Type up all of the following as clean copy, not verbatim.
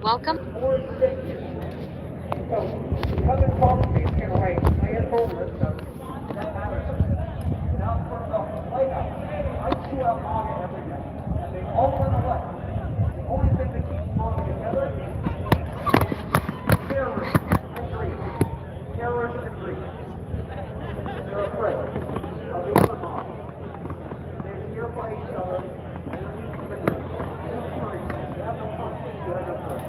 welcome. So, come and talk to me in a way. I get homeless, so that matters. And out front of the White House, I chew out MAGA every day. And they all run away. The only thing that keeps MAGA together is terrorism and greed. Terrorism and greed. They're afraid of the other mob. They fear for each other. And they're using the greed. They're free. They have no conscience. They're no free.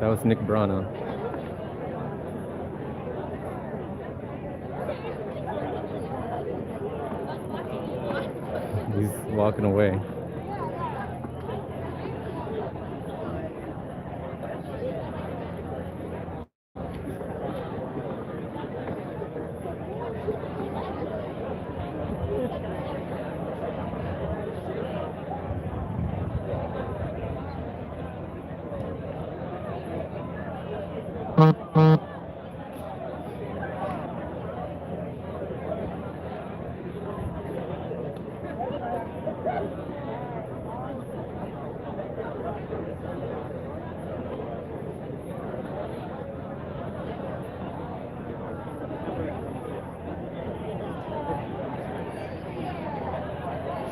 That was Nick Brana. He's walking away.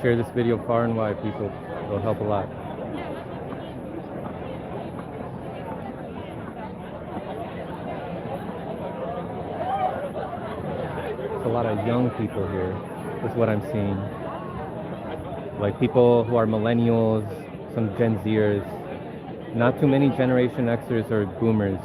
Share this video far and wide, people. It'll help a lot. There's a lot of young people here, is what I'm seeing. Like people who are millennials, some Gen Zers. Not too many Generation Xers or Boomers.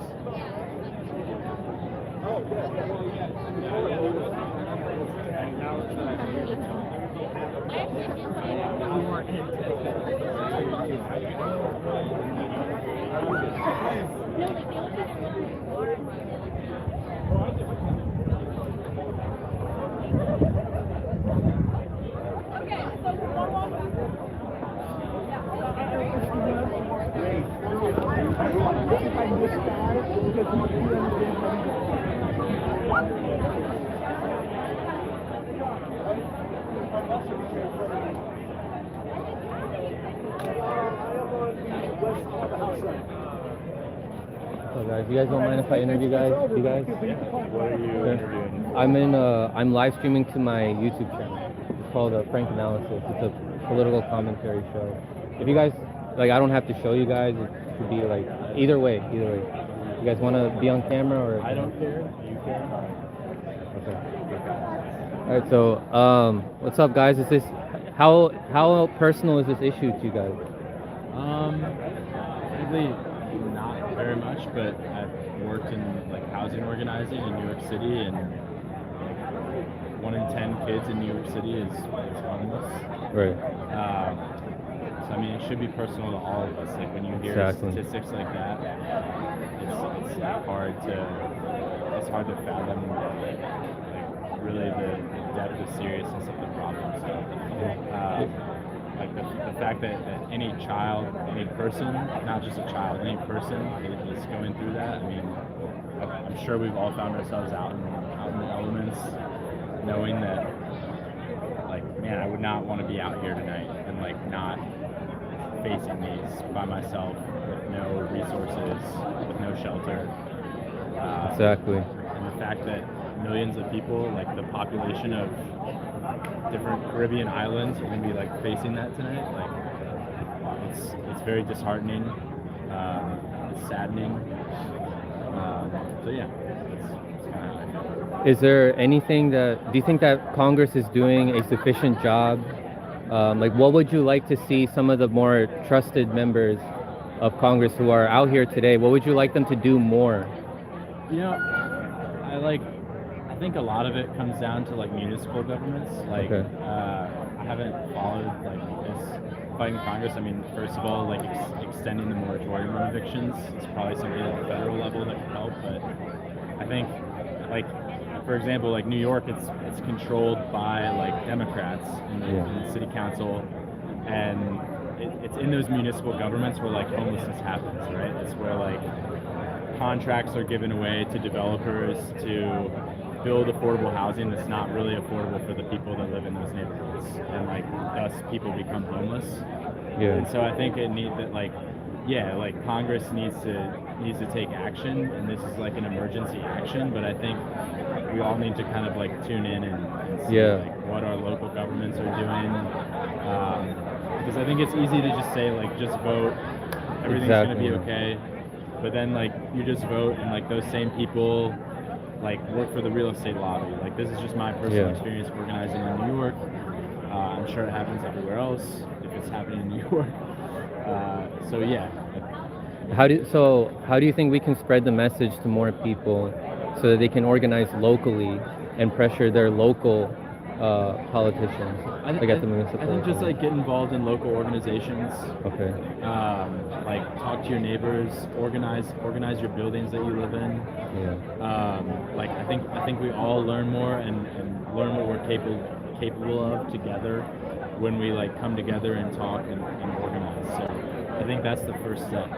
So guys, you guys don't mind if I interview you guys? What are you interviewing? I'm live streaming to my YouTube channel. It's called Frank Analysis. It's a political commentary show. If you guys, like, I don't have to show you guys. It could be like, either way. You guys want to be on camera or? I don't care. You care. Okay. All right. So, what's up, guys? Is this how personal is this issue to you guys? Really not very much, but I've worked in like housing organizing in New York City, and like 1 in 10 kids in New York City is homeless. Right. So I mean, it should be personal to all of us. Like when you hear statistics like that, it's hard to fathom like really the depth of seriousness of the problem. So like the fact that any child, any person, not just a child, any person is going through that. I mean, I'm sure we've all found ourselves out in the elements, knowing that, like, man, I would not want to be out here tonight and like not facing these by myself with no resources, with no shelter. Exactly. And the fact that millions of people, like the population of different Caribbean islands, are going to be like facing that tonight. Like, it's very disheartening. It's saddening. So yeah, it's kind of how I feel. Is there anything do you think that Congress is doing a sufficient job? Like, what would you like to see some of the more trusted members of Congress who are out here today, what would you like them to do more? You know, I think a lot of it comes down to like municipal governments. Like, Okay. I haven't followed like this fighting Congress. I mean, first of all, like extending the moratorium on evictions is probably something at the federal level that could help. But I think, like, for example, like New York, it's controlled by like Democrats in the city council, and it's in those municipal governments where like homelessness happens, right? It's where like contracts are given away to developers to build affordable housing that's not really affordable for the people that live in those neighborhoods, and like thus people become homeless. Yeah. And so I think it needs that like Congress needs to take action, and this is like an emergency action. But I think we all need to kind of like tune in and see like what our local governments are doing, because I think it's easy to just say like just vote, everything's gonna be okay. But then like you just vote, and like those same people like work for the real estate lobby. Like this is just my personal experience organizing in New York. I'm sure it happens everywhere else if it's happening in New York. So yeah. How do you think we can spread the message to more people so that they can organize locally and pressure their local politicians? I think just like get involved in local organizations. Okay. Like talk to your neighbors, organize your buildings that you live in. Yeah. Like I think we all learn more and learn what we're capable of together when we like come together and talk and organize. So I think that's the first step.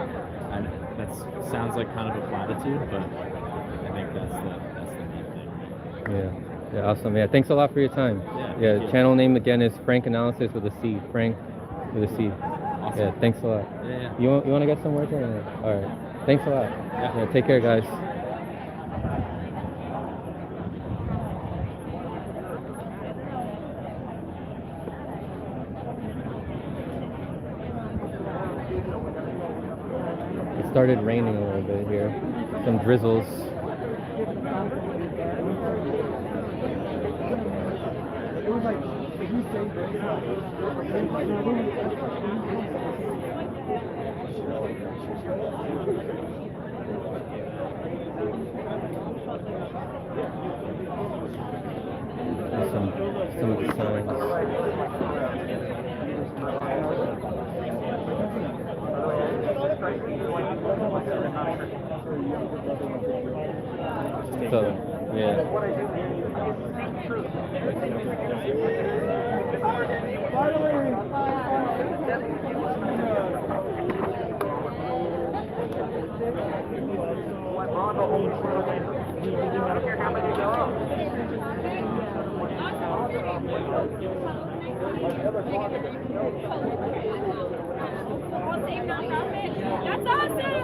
And that sounds like kind of a platitude, but I think that's the main thing. Yeah, awesome. Yeah, thanks a lot for your time. Yeah, channel name again is Frank Analysis with a C. Frank with a C. Awesome. Yeah, thanks a lot. Yeah. You want to get some work in? All right. Thanks a lot. Yeah, take care, guys. It started raining a little bit here. Some drizzles. Some of the signs. So, yeah. That's awesome!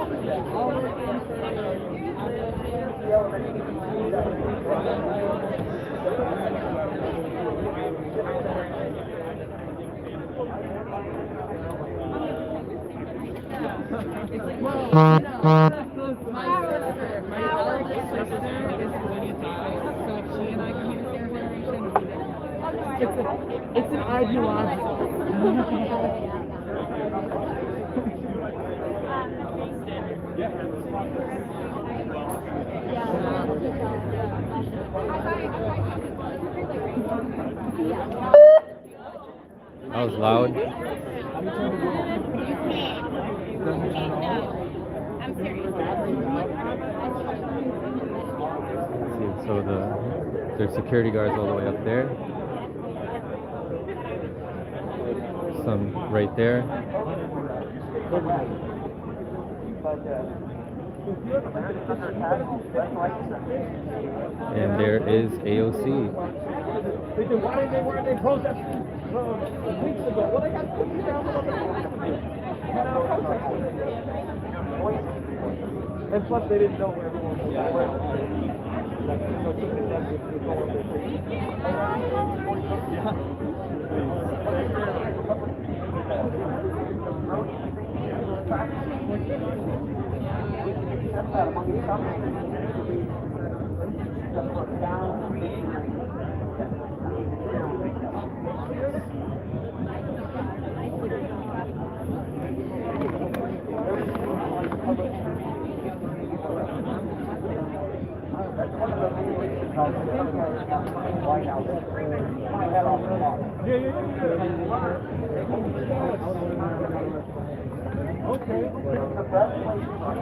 It's an ideological. That was loud. I'm serious. See, so there's security guards all the way up there. Some right there. And there is AOC. Why did they protest weeks ago? Well, they got put down and plus they didn't know where everyone White House, screaming my head off the wall. Okay. It's the best place to run.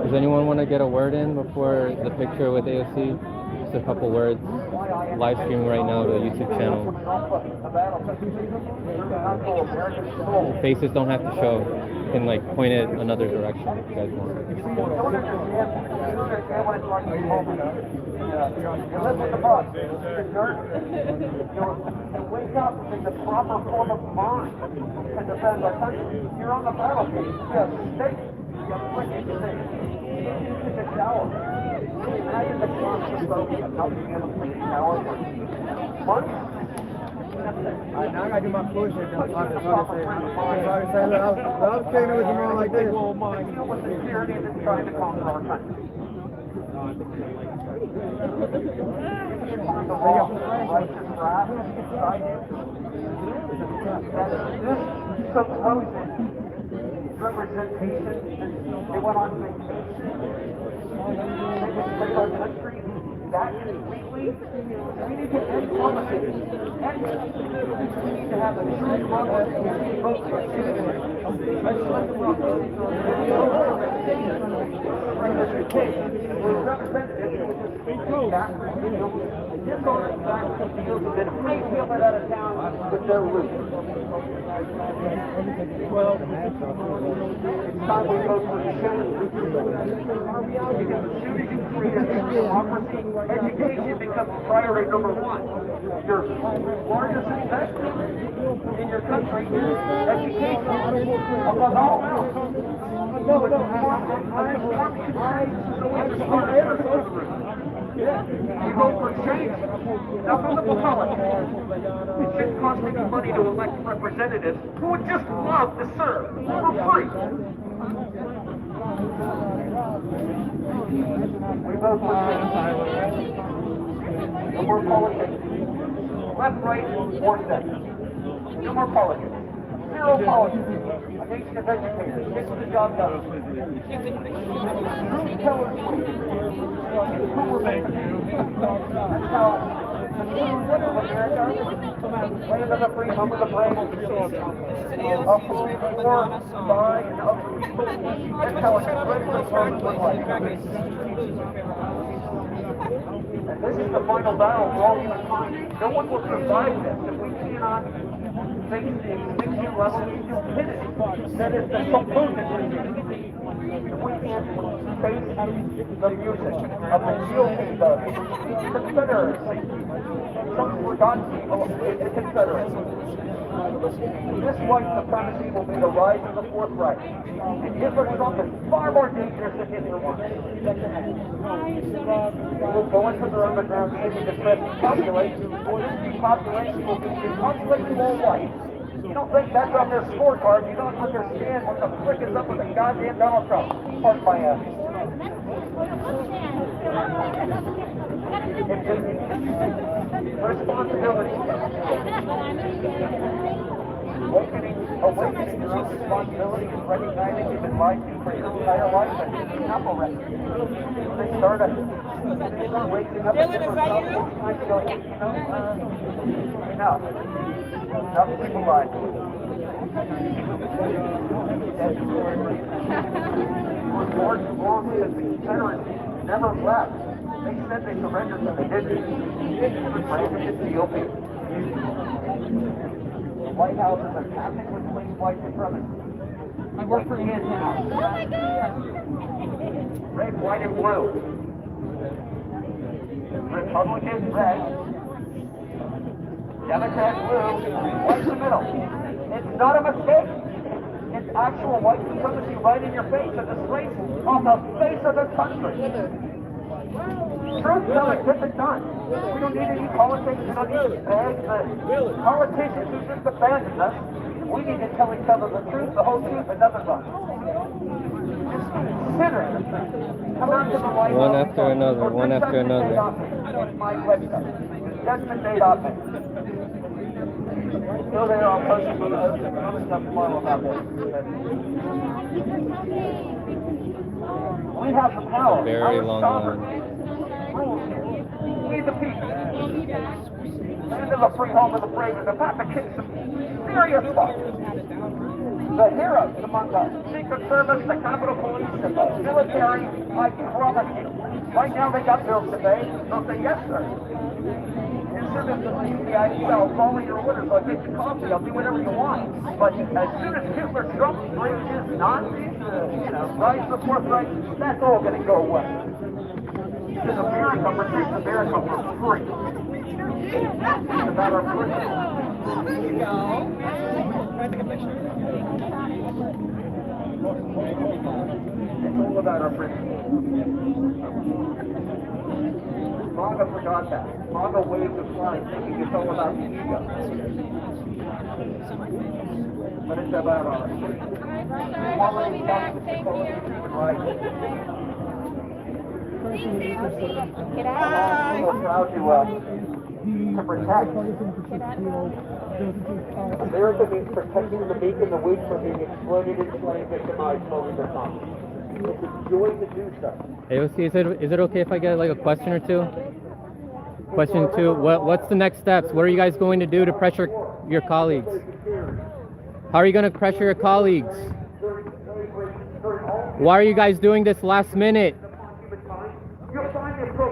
Does anyone want to get a word in before the picture with AOC? Just a couple words. Live streaming right now to a YouTube channel. Faces don't have to show. You can like point it another direction if you guys want. You live with the bus, you wake up in the proper form of mind to defend our country. You're on the battlefield. You have steak, you have wicked things. You take a shower. Imagine the claustrophobia of not being able to take a shower for months. Now I gotta do my bullshit. I was saying it was more like this. Deal with the tyranny that's trying to conquer our country. The law, righteous wrath inside you. That this supposed representation, they went on vacation. They betrayed our country that completely. We need to end politics. We need to have a true Congress and vote for citizens. We're representatives back in the field. This owner back in the field has been hightailed out of town with their roots. Well, it's time we go for the shooting. Because the shooting is freedom, democracy, education becomes priority number one. Your largest investment in your country is education. Above all else. You vote for change, not political politics. It shouldn't cost any money to elect representatives who would just love to serve for free. We vote for change. No more politics. Left, right, or center. No more politics. Zero politics. A nation of educators. Get the job done. Truth tellers win. Who will make it? That's how the true winner of America. Land of the free, home of the brave. Of the poor, by, and of the people. That's how a great return to life. And this is the final battle for all humankind. No one will survive this if we cannot face the extinction level of stupidity that is the supposed if we can't face the music of the guilty, the Confederacy, some forgotten people in the Confederacy. This white supremacy will be the rise of the Fourth Reich. And Hitler Trump is far more dangerous than Hitler was. They will go into their underground city to try to depopulate. This depopulation will be depopulated all white. You don't think that's on their scorecard. You don't understand what the frick is up with the goddamn Donald Trump. Pardon my ass. Responsibility. Awakening your own responsibility is recognizing you've been lied to for your entire life and enough already. They start waking up and different time to go, enough. Enough people lied to you. George Bush and the Confederacy never left. They said they surrendered, but they didn't. It was branded as the opium. The White House is a tactically placed white supremacy. I work for Ian now. Oh my God! Red, white, and blue. Republican, red. Democrat, blue. White in the middle. It's not a mistake. It's actual white supremacy right in your face, a disgrace on the face of the country. Truth telling, get it done. We don't need any politics, we don't need to beg the politicians who just abandoned us. We need to tell each other the truth, the whole truth, and nothing but. Sinners, come out to the White House. One after another, one after another. My website, judgmentday.net. Go there, I'll post some of the other stuff tomorrow about this. have the power. Very Our long sovereignty rules here. We the people. Land of the free, home of the brave, and about to kick some serious butt. The heroes among the Secret Service, the Capitol Police, and the military, I promise you. Right now they got bills to pay. They'll say, yes, sir. As soon as the CCI, I'll follow your orders, I'll get you coffee, I'll do whatever you want. But as soon as Hitler, Trump, brings his Nazis, rise to the forefront, that's all going to go away. Because America protects America for free. It's about our freedom. It's all about our freedom. Manga forgot that. Manga waved the flag thinking it's all about the ego. But it's about our freedom. Equality, justice, equality, human rights. We're proud to protect. America means protecting the meek and the weak from being exploited, enslaved, victimized, slowly their conquered. It's a joy to do so. AOC, is it okay if I get like a question or two? Question two, what's the next steps? What are you guys going to do to pressure your colleagues? How are you going to pressure your colleagues? Why are you guys doing this last minute?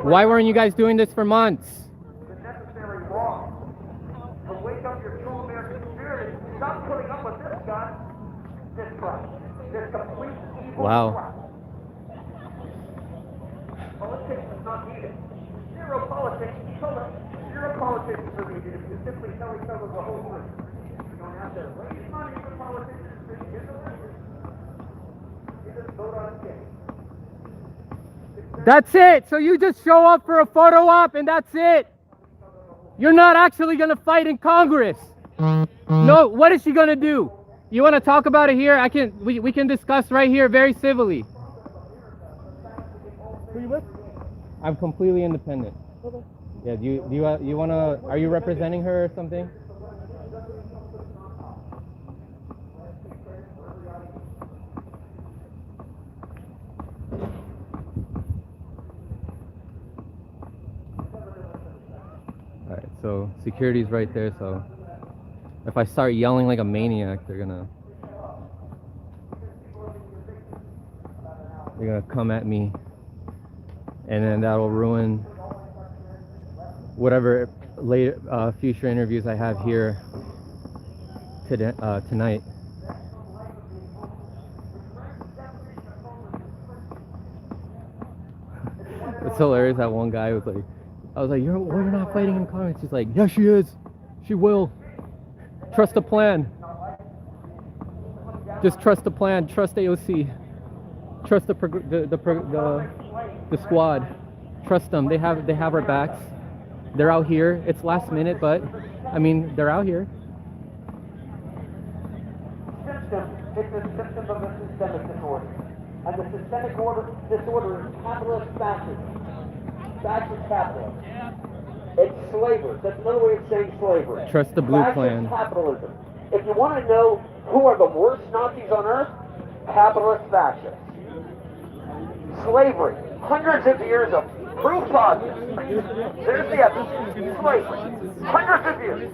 Why weren't you guys doing this for months? The necessary wrong. To wake up your true American spirit and stop putting up with this guy, this crap, this complete evil crap. Politics is not needed. Zero politics. Zero politics are needed if you simply tell each other the whole truth. You don't have to raise money for politicians to get elected. You just vote on change. That's it. So you just show up for a photo op and that's it. You're not actually going to fight in Congress. No, what is she going to do? You want to talk about it here? We can discuss right here very civilly. Who you with? I'm completely independent. Okay. Yeah, you want to, are you representing her or something? Alright, so security's right there, so if I start yelling like a maniac, they're gonna come at me, and then that'll ruin whatever later future interviews I have here today, tonight. It's hilarious that one guy was like, I was like, you're not fighting in Congress. He's like, yeah, she is. She will. Trust the plan. Just trust the plan. Trust AOC. Trust the squad. Trust them. They have our backs. They're out here. It's last minute, but I mean, they're out here. System is a symptom of a systemic disorder. And the systemic disorder is capitalist fascism. Fascist capitalism. It's slavery. That's another way of saying slavery. Trust the blue Fascist plan. Capitalism. If you want to know who are the worst Nazis on earth, capitalist fascists. Slavery. Hundreds of years of proof positive. There's the evidence. Slavery. Hundreds of years.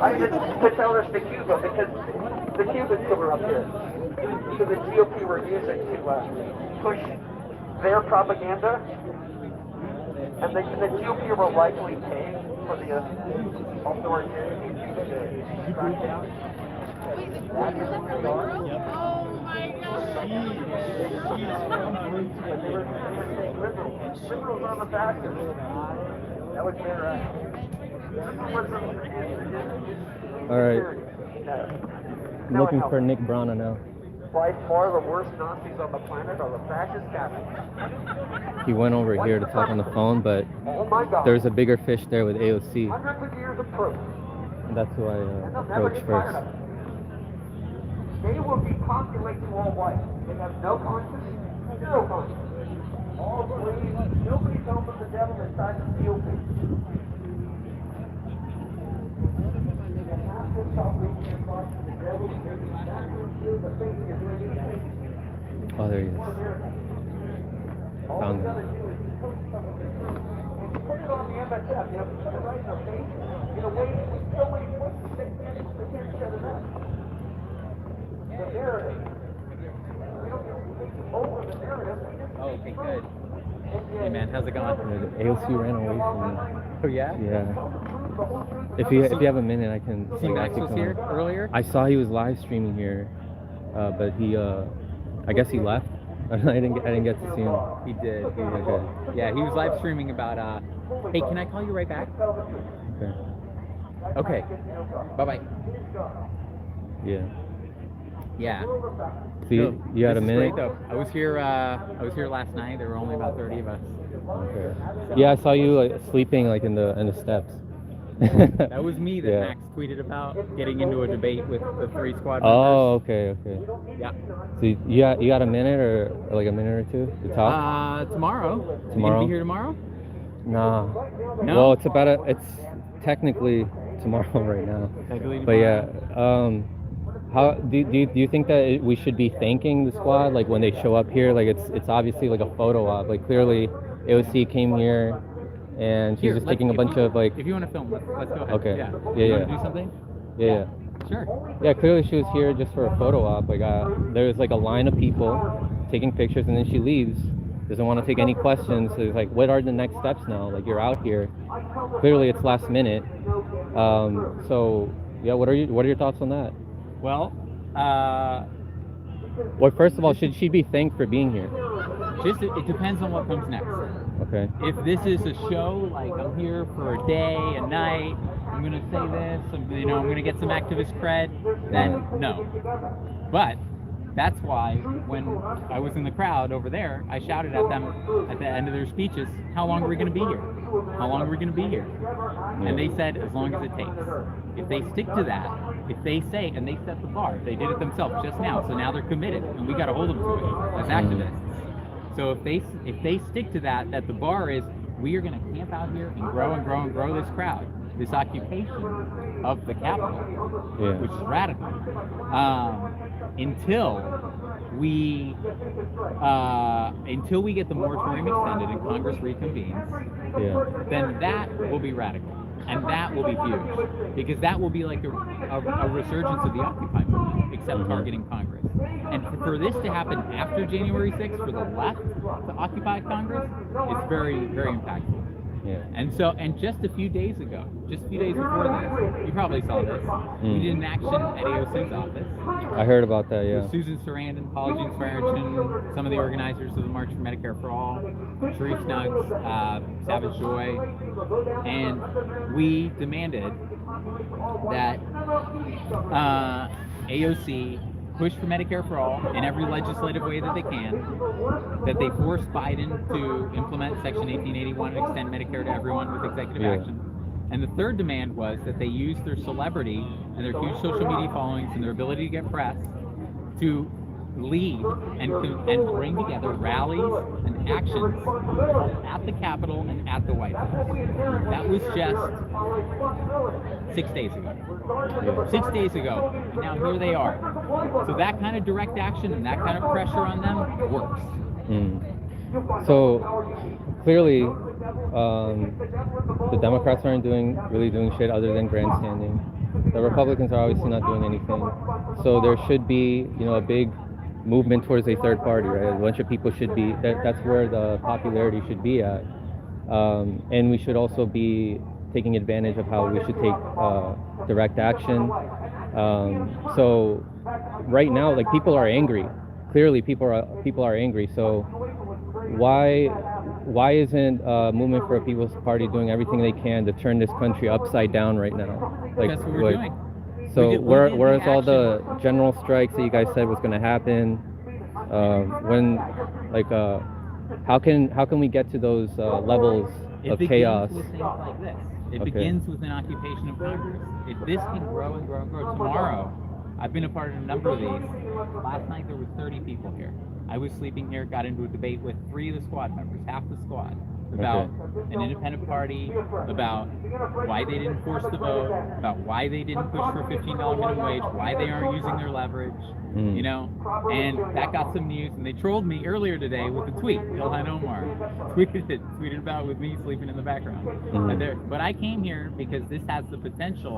I need to tell this to Cuba because the Cubans were up here. So the GOP were using to push their propaganda. And the GOP were likely paying for the authoritarian crackdown. Oh my God. Liberals on the factor. That was their All right. I'm looking for Nick Brana now. By far the worst Nazis on the planet are the fascist capitalists. He went over here to talk on the phone, but Oh my God. there's a bigger fish there with AOC. Hundreds of years of proof. And that's who I And they'll never approached get tired first. of it. They will depopulate you all white. They have no conscience, zero conscience. All believe nobody's home but the devil inside the GOP. Oh, there he is. found them. Put it on the MSF, you know, put it right in our face, in a way that we so many places they can't shut it up. The narrative. We don't get over the narrative. Oh, okay, good. Hey man, how's it going? The AOC ran away from me. Oh yeah? Yeah. If you have a minute, I can. See, Max actually was come here on. earlier? I saw he was live streaming here, but he, I guess he left. I didn't get to see him. He did. Okay. Yeah, he was live streaming about, hey, can I call you right back? Okay. Okay. Bye-bye. Yeah. Yeah. So you had a This is minute? great, though. I was here last night. There were only about 30 of us. Okay. Yeah, I saw you like sleeping like in the steps. That was me that Yeah. Max tweeted about getting into a debate with the 3 squad members. Oh, okay. Yeah. So you got a minute or like a minute or two to talk? Tomorrow. You Tomorrow? gonna be here tomorrow? Nah. No? Well, it's technically tomorrow right now. Technically But tomorrow. yeah, how do you think that we should be thanking the squad like when they show up here? Like it's obviously like a photo op. Like clearly, AOC came here, and she's Here, just let's- taking a if bunch you- of like. If you want to film, let's go ahead. Okay. Yeah. Yeah, You yeah. want to do something? Yeah. Sure. Yeah, clearly she was here just for a photo op. Like there was like a line of people taking pictures, and then she leaves. Doesn't want to take any questions. So it's like, what are the next steps now? Like you're out here. Clearly, it's last minute. So yeah, what are your thoughts on that? Well, Well, first of all, should she be thanked for being here? it depends on what comes next. Okay. If this is a show, like I'm here for a day, a night, I'm gonna say this, I'm gonna get some activist cred, then no. But that's why when I was in the crowd over there, I shouted at them at the end of their speeches, how long are we gonna be here? How long are we gonna be here? And they said, as long as it takes. If they stick to that, if they say, and they set the bar, they did it themselves just now, so now they're committed, and we gotta hold them to it as activists. So if they stick to that the bar is, we are gonna camp out here and grow and grow and grow this crowd, this occupation of the Capitol, Yeah. which is radical, until we get the moratorium extended and Congress reconvenes, Yeah. then that will be radical. And that will be huge, because that will be like a resurgence of the Occupy movement, except targeting Congress. And for this to happen after January 6th, for the left to occupy Congress, it's very, very impactful. Yeah. And just a few days ago, just a few days before this, you probably saw this, we did an action at AOC's office. I heard about that. Yeah. Susan Sarandon, Paula Jean Swearengin, some of the organizers of the March for Medicare for All, Sharif Snuggs, Savage Joy, and we demanded that AOC push for Medicare for All in every legislative way that they can, that they force Biden to implement Section 1881 and extend Medicare to everyone with executive action. And the third demand was that they use their celebrity and their huge social media followings and their ability to get press to lead and bring together rallies and actions at the Capitol and at the White House. That was just 6 days ago. 6 days ago, and now here they are. So that kind of direct action and that kind of pressure on them works. So clearly, the Democrats aren't really doing shit other than grandstanding. The Republicans are obviously not doing anything. So there should be, a big movement towards a third party, right? A bunch of people should be. That's where the popularity should be at, and we should also be taking advantage of how we should take direct action. So right now, like people are angry. Clearly, people are angry. So why isn't Movement for a People's Party doing everything they can to turn this country upside down right now? Like That's what we're doing. So We did where's the all the action. general strikes that you guys said was going to happen? How can we get to those levels of chaos? It begins with things like this. It Okay. begins with an occupation of Congress. If this can grow and grow and grow, tomorrow, I've been a part of a number of these. Last night there were 30 people here. I was sleeping here, got into a debate with 3 of the squad members, half the squad, about an independent party, about why they didn't force the vote, about why they didn't push for a $15 minimum wage, why they aren't using their leverage. you know, and that got some news, and they trolled me earlier today with a tweet. Ilhan Omar tweeted about it with me sleeping in the background. But I came here because this has the potential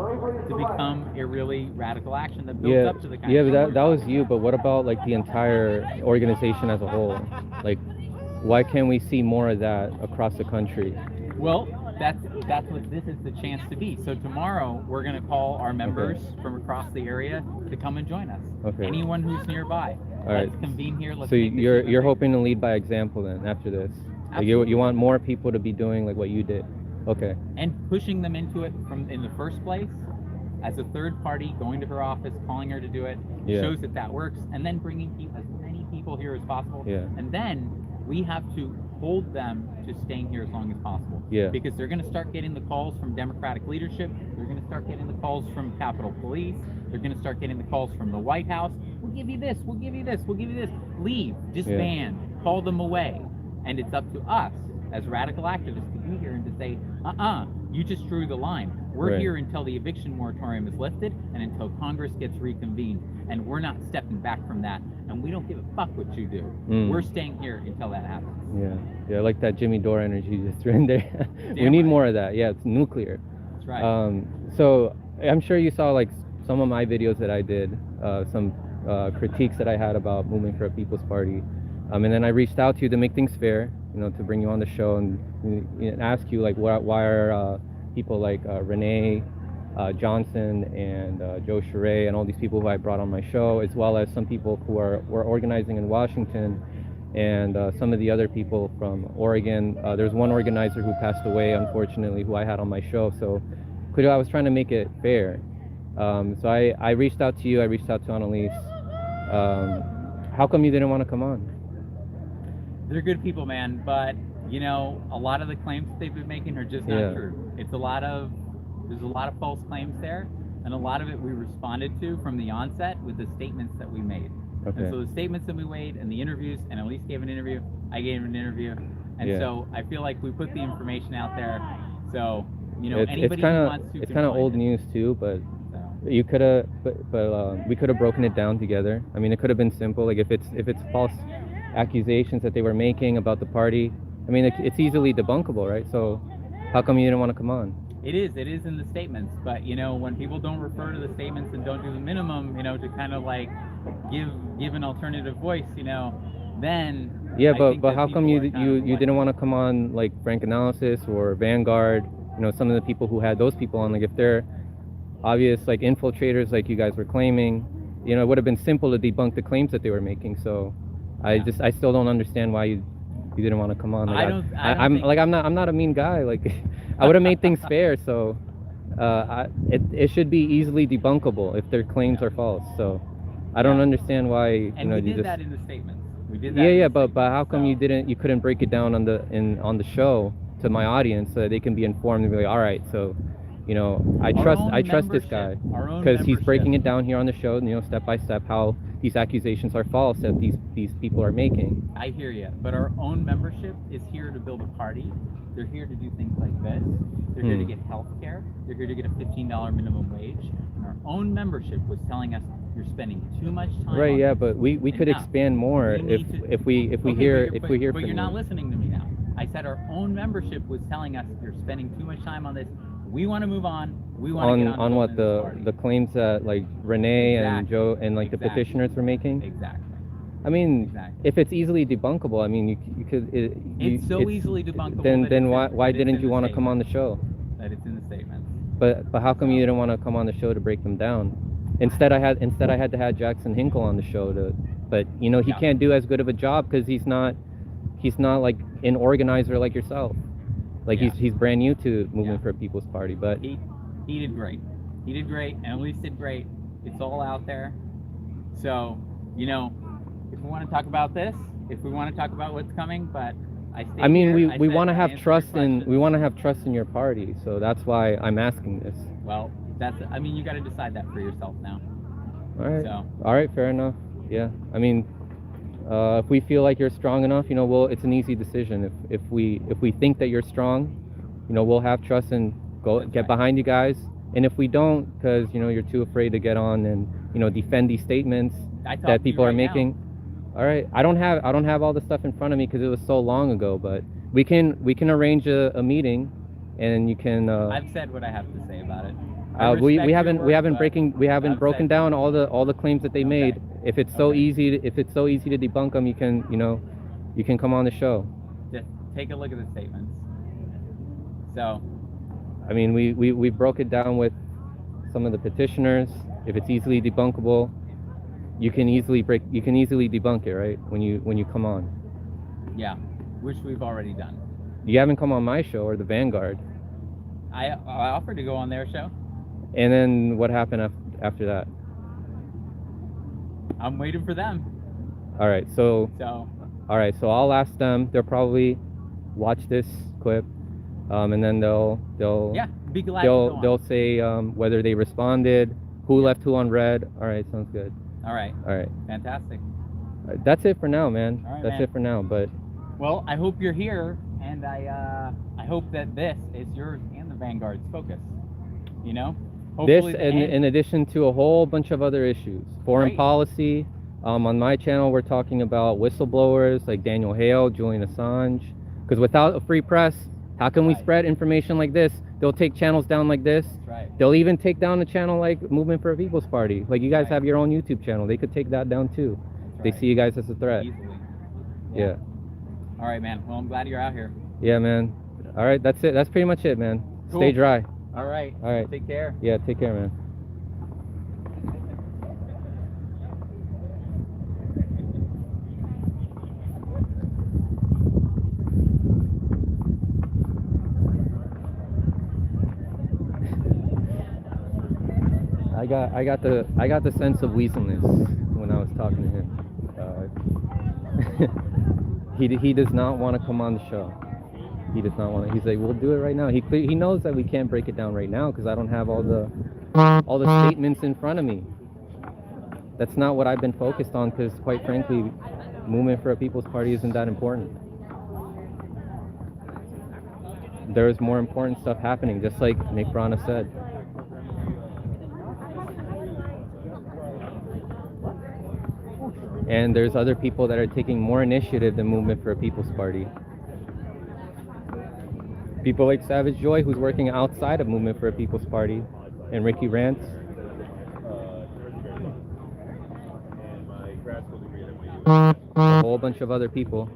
to become a really radical action that builds up to the kind of but that was you, but what about like the entire organization as a whole? Like, why can't we see more of that across the country? Well, that's what this is the chance to be. So tomorrow we're going to call our members from across the area to come and join us. Okay. Anyone who's nearby. Let's convene here. Let's so you're hoping to lead by example then after this. Like you want more people to be doing like what you did. Okay. And pushing them into it from in the first place as a third party, going to her office, calling her to do it, shows that works, and then bringing as many people here as possible. Yeah. And then we have to hold them to staying here as long as possible. Yeah. Because they're going to start getting the calls from Democratic leadership. They're going to start getting the calls from Capitol Police. They're going to start getting the calls from the White House. We'll give you this. We'll give you this. We'll give you this. Leave. Disband. Call them away. And it's up to us as radical activists to be here and to say, you just drew the line. We're here until the eviction moratorium is lifted and until Congress gets reconvened. And we're not stepping back from that. And we don't give a fuck what you do. We're staying here until that happens. Yeah, I like that Jimmy Dore energy you just threw in there. We need more of that. Yeah, it's nuclear. That's right. So I'm sure you saw like some of my videos that I did, some critiques that I had about moving for a People's Party. And then I reached out to you to make things fair, you know, to bring you on the show and ask you like why are people like Renee Johnson and Joe Charest and all these people who I brought on my show, as well as some people who were organizing in Washington, and some of the other people from Oregon. There's one organizer who passed away, unfortunately, who I had on my show. So I was trying to make it fair. So I reached out to you. I reached out to Annalise. How come you didn't want to come on? They're good people, man, but you know, a lot of the claims that they've been making are just not true. There's a lot of false claims there, and a lot of it we responded to from the onset with the statements that we made. Okay. And so the statements that we made and the interviews, and Elise gave an interview, I gave an interview, and so I feel like we put the information out there. So you know, anybody who wants to, it's kind of old news too, but you could have, but we could have broken it down together. I mean, it could have been simple. Like if it's false accusations that they were making about the party, I mean, it's easily debunkable, right? So how come you didn't want to come on? It is in the statements, but you know, when people don't refer to the statements and don't do the minimum, you know, to kind of like give an alternative voice, you know, then but how come you didn't want to come on like Frank Analysis or Vanguard, you know, some of the people who had those people on, like if they're obvious like infiltrators like you guys were claiming, you know, it would have been simple to debunk the claims that they were making. So I still don't understand why you didn't want to come on. Like, I'm not a mean guy. Like I would have made things fair. So it should be easily debunkable if their claims are false. So I don't understand why you did that in the statements. We did that. But how come you couldn't break it down on the show to my audience so that they can be informed and be like, all right, so you know, I trust this guy because he's breaking it down here on the show, you know, step by step how these accusations are false that these people are making. I hear you, but our own membership is here to build a party. They're here to do things like this. They're here to get health care. They're here to get a $15 minimum wage. And our own membership was telling us you're spending too much time. Right? Yeah, but we could expand more if we hear from you. But you're not listening to me now. I said our own membership was telling us you're spending too much time on this. We want to move on. We want to get on what the claims that like Renee and Joe and like the petitioners were making. Exactly. I mean, if it's easily debunkable, I mean, you could. It's easily debunkable. Then why didn't you want to come on the show? That it's in the statement. But how come you didn't want to come on the show to break them down? Instead, I had to have Jackson Hinkle on the show but you know he can't do as good of a job because he's not like an organizer like yourself. Like he's brand new to moving for a People's Party, but he did great. He did great, and Elise did great. It's all out there. So, you know, if we want to talk about this, if we want to talk about what's coming, but I mean, we want to have trust in your party, so that's why I'm asking this. Well, you got to decide that for yourself now. All right, fair enough. Yeah, I mean, if we feel like you're strong enough, you know, it's an easy decision. If we think that you're strong, you know, we'll have trust and get behind you guys. And if we don't, because you know you're too afraid to get on and you know defend these statements, that people are making. All right, I don't have all the stuff in front of me because it was so long ago, but we can arrange a meeting, and you can. I've said what I have to say about it. We haven't broken down all the claims that they made. If it's so easy to debunk them, you can come on the show. Just take a look at the statements. So, I mean, we broke it down with some of the petitioners. If it's easily debunkable, you can easily debunk it, right? When you come on. Yeah, which we've already done. You haven't come on my show or the Vanguard. I offered to go on their show. And then what happened after that? I'm waiting for them. All right, so I'll ask them. They'll probably watch this clip, and then they'll be glad to go on. They'll say whether they responded, who left who on red. All right, sounds good. All right. Fantastic. That's it for now, man. All right, That's it for now. But well, I hope you're here, and I hope that this is yours and the Vanguard's focus. You know. Hopefully this, in addition to a whole bunch of other issues, foreign policy. On my channel, we're talking about whistleblowers like Daniel Hale, Julian Assange. Because without a free press, how can we spread information like this? They'll take channels down like this. They'll even take down a channel like Movement for a People's Party. Like you guys have your own YouTube channel. They could take that down too. They see you guys as a threat. Easily. Yeah. All right, man. Well, I'm glad you're out here. Yeah, man. All right, that's it. That's pretty much it, man. Cool. Stay dry. All right. Take care. Yeah, take care, man. I got the sense of weaselness when I was talking to him. He does not want to come on the show. He does not want to. He's like, we'll do it right now. He knows that we can't break it down right now because I don't have all the statements in front of me. That's not what I've been focused on because, quite frankly, Movement for a People's Party isn't that important. There's more important stuff happening, just like Nick Brana said. And there's other people that are taking more initiative than Movement for a People's Party. People like Savage Joy, who's working outside of Movement for a People's Party, and Ricky Rance. A whole bunch of other people.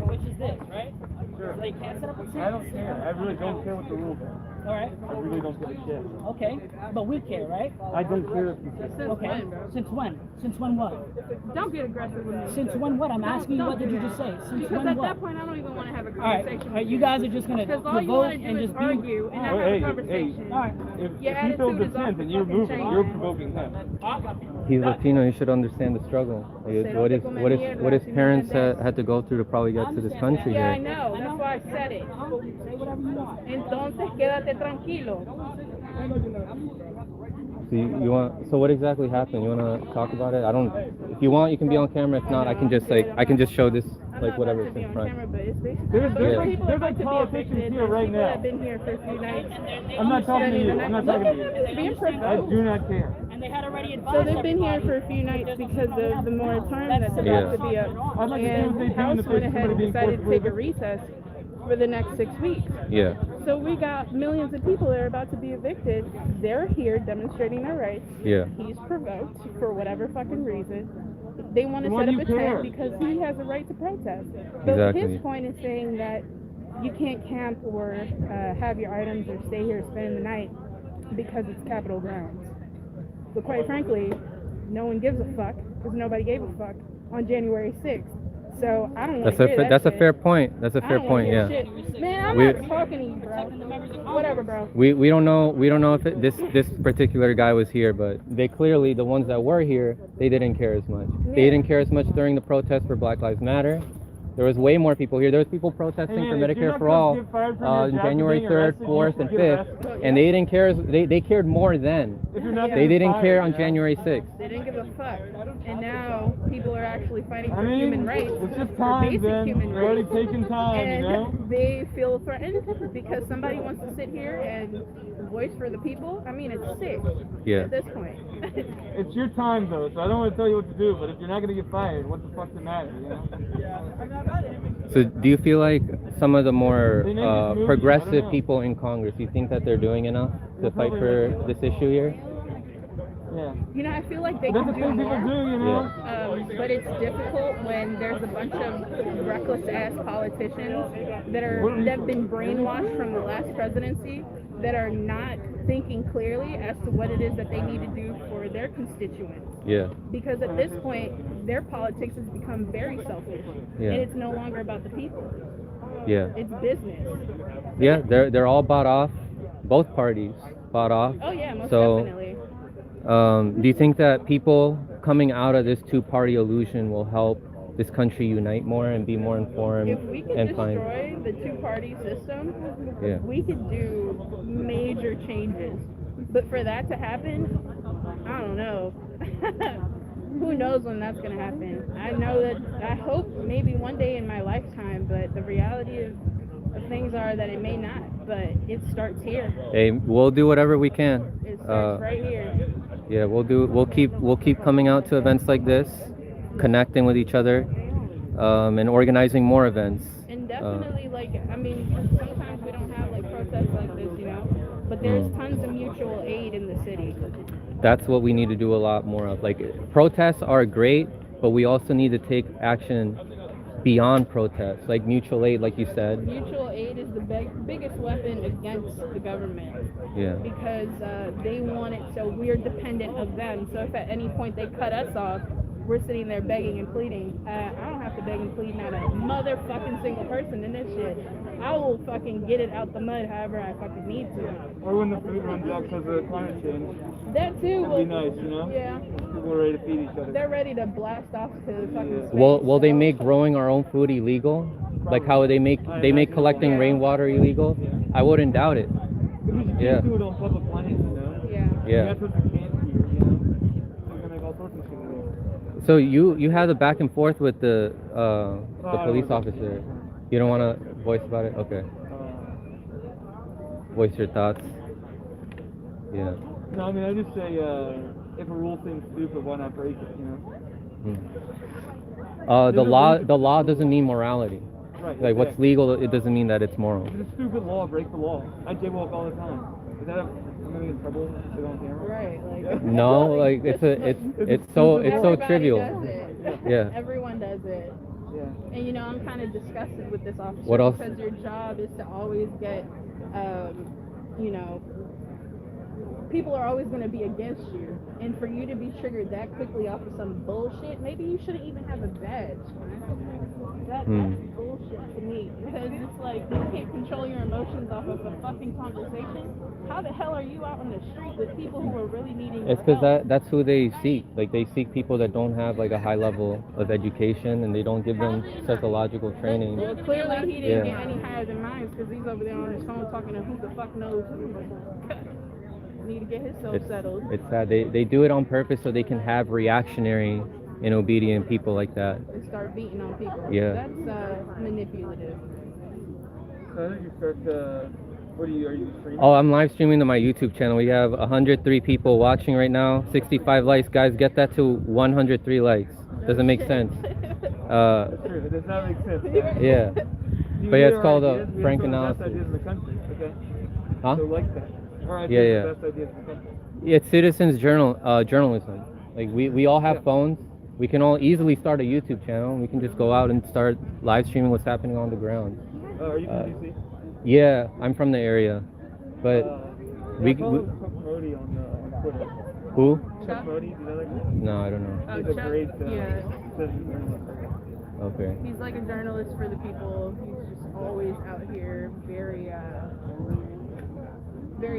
Which is this, right? Sure. So they can't set up a tent. I don't care. I really don't care what the rules are. All right. I really don't give a shit. Okay, but we care, right? I don't care if you care. Okay. Since when? Since when what? Don't get aggressive with me. Since when what? I'm asking you what did you just say? Since Because when at what? that point, I don't even want to have a All right. conversation. All right. You guys are just gonna Because all you provoke want to and do is just be. argue and not have Hey, a conversation. All right. If Your you feel attitude is dissent off and the you're fucking moving, chain. you're provoking him. He's Latino. He should understand the struggle. What his parents had to go through to probably get to this country Yeah, I here. know. That's why I said it. Say whatever you want. Entonces, quédate tranquilo. So you want? So what exactly happened? You want to talk about it? I don't. If you want, you can be on camera. If not, I can just show this like whatever's in front. There's like politicians here right now. I've been here for a few nights. I'm not talking to you. I'm not talking to you. Being I provoked. do not care. And they had already advised. So they've been here for a few nights because of the moratorium that's about to be up. I'd like to see what they And do in House the face went of ahead somebody and being decided to forced take a recess for the next 6 weeks. Yeah. So we got millions of people that are about to be evicted. They're here demonstrating their rights. Yeah. He's provoked for whatever fucking reason. They want to Why set do up you a care? tent because he has a right to protest. But Exactly. his point is saying that you can't camp or have your items or stay here spend the night because it's Capitol grounds. But quite frankly, no one gives a fuck because nobody gave a fuck on January 6th. So I don't want to hear that That's a shit. fair point. That's a I fair don't point. wanna Yeah. hear shit. Man, I'm We- not talking to you, bro. Whatever, bro. We don't know if this particular guy was here, but they clearly, the ones that were here, they didn't care as much. They Yeah. didn't care as much during the protest for Black Lives Matter. There was way more people here. There was people protesting Hey, for man, if you're Medicare not for gonna all get fired from your in job for January being 3rd, arrested, 4th, you and should 5th, get arrested. and they didn't care. They cared more then. If you're not They getting didn't fired, care on you know? January 6th. They didn't give a fuck. And now people are actually fighting for I mean, human rights. it's just for time, basic Ben. human You're already rights. taking time, And you know? they feel threatened because somebody wants to sit here and voice for the people. I mean, it's sick Yeah. at this point. It's your time, though, so I don't want to tell you what to do, but if you're not going to get fired, what the fuck's the matter, you know? So do you feel like some of the more They made this movie, I don't progressive know. people in Congress, you think that they're doing enough to fight probably for not. this issue here? Yeah. You know, I feel like they That's can the do thing people more. do, you know? But it's difficult when there's a bunch of reckless ass politicians that have been brainwashed from the last presidency that are not thinking clearly as to what it is that they need to do for their constituents. Yeah. Because at this point, their politics has become very selfish, Yeah. and it's no longer about the people. Yeah. It's business. Yeah, they're all bought off. Both parties bought off. Oh yeah, most So, definitely. Do you think that people coming out of this two-party illusion will help this country unite more and be more informed If we could and find? destroy the two-party system, Yeah. we could do major changes. But for that to happen, I don't know. Who knows when that's going to happen? I know that I hope maybe one day in my lifetime, but the reality of things are that it may not. But it starts here. Hey, we'll do whatever we can. It starts right here. Yeah, we'll keep coming out to events like this, connecting with each other, and organizing more events. And definitely, I mean, sometimes we don't have like protests like this, you know, but there's tons of mutual aid in the city. That's what we need to do a lot more of. Like, protests are great, but we also need to take action beyond protests, like mutual aid, like you said. Mutual aid is the biggest weapon against the government. Yeah. Because they want it so we're dependent of them. So if at any point they cut us off, we're sitting there begging and pleading. I don't have to beg and plead not a motherfucking single person in this shit. I will fucking get it out the mud however I fucking need to. Or when the food runs out because of climate change. That too It'd be nice, you know? Yeah. People are ready to feed each other. They're ready to blast off to fucking space. Will they make growing our own food illegal? Like how they make collecting rainwater illegal? I wouldn't doubt it. We just Yeah. can't do it on public lands, you know? Yeah. Yeah. That's what you can't do, you know? They're gonna make all sorts of shit illegal. So you had a back and forth with the police officer. You don't want to voice about it? Okay. Voice your thoughts. Yeah. No, I mean, I just say, if a rule seems stupid, why not break it, you know? The law doesn't mean morality. Right. Like what's legal, it doesn't mean that it's moral. If it's a stupid law, break the law. I jaywalk all the time. Is that I'm gonna get in trouble if I go on camera? Right. Like, No, like it's so everybody trivial. does it. Yeah. Everyone does it. Yeah. And you know, I'm kind of disgusted with this officer What else? because your job is to always get, you know, people are always going to be against you. And for you to be triggered that quickly off of some bullshit, maybe you shouldn't even have a badge. That's bullshit to me. Because it's like, you can't control your emotions off of a fucking conversation. How the hell are you out on the street with people who are really needing It's your because help? that's who they seek. Like they seek people that don't have like a high level of education, and they don't give them psychological training. Well, clearly he didn't Yeah. get any higher than mine because he's over there on his phone talking to who the fuck knows who. Need to get himself settled. It's sad. They do it on purpose so they can have reactionary and obedient people like that. And start beating on people. Yeah. That's manipulative. So I think you start, are you streaming? Oh, I'm live streaming to my YouTube channel. We have 103 people watching right now, 65 likes. Guys, get that to 103 likes. Doesn't make sense. True, it does not make sense. Yeah. You But yeah, hear it's called our ideas, we have Frank some of the best Analysis. ideas in the country, okay? Huh? So like that. Our Yeah, ideas yeah. are the best ideas in the country. It's citizens journalism. Like we all have phones. We can all easily start a YouTube channel. We can just go out and start live streaming what's happening on the ground. Are you from DC? Yeah, I'm from the area, but I follow Chuck Modi on Twitter. who? Chuck Modi, do you know that guy? No, I don't know. Oh, He's a Chuck, great yeah. citizen journalist. Okay. He's like a journalist for the people. He's just always out here very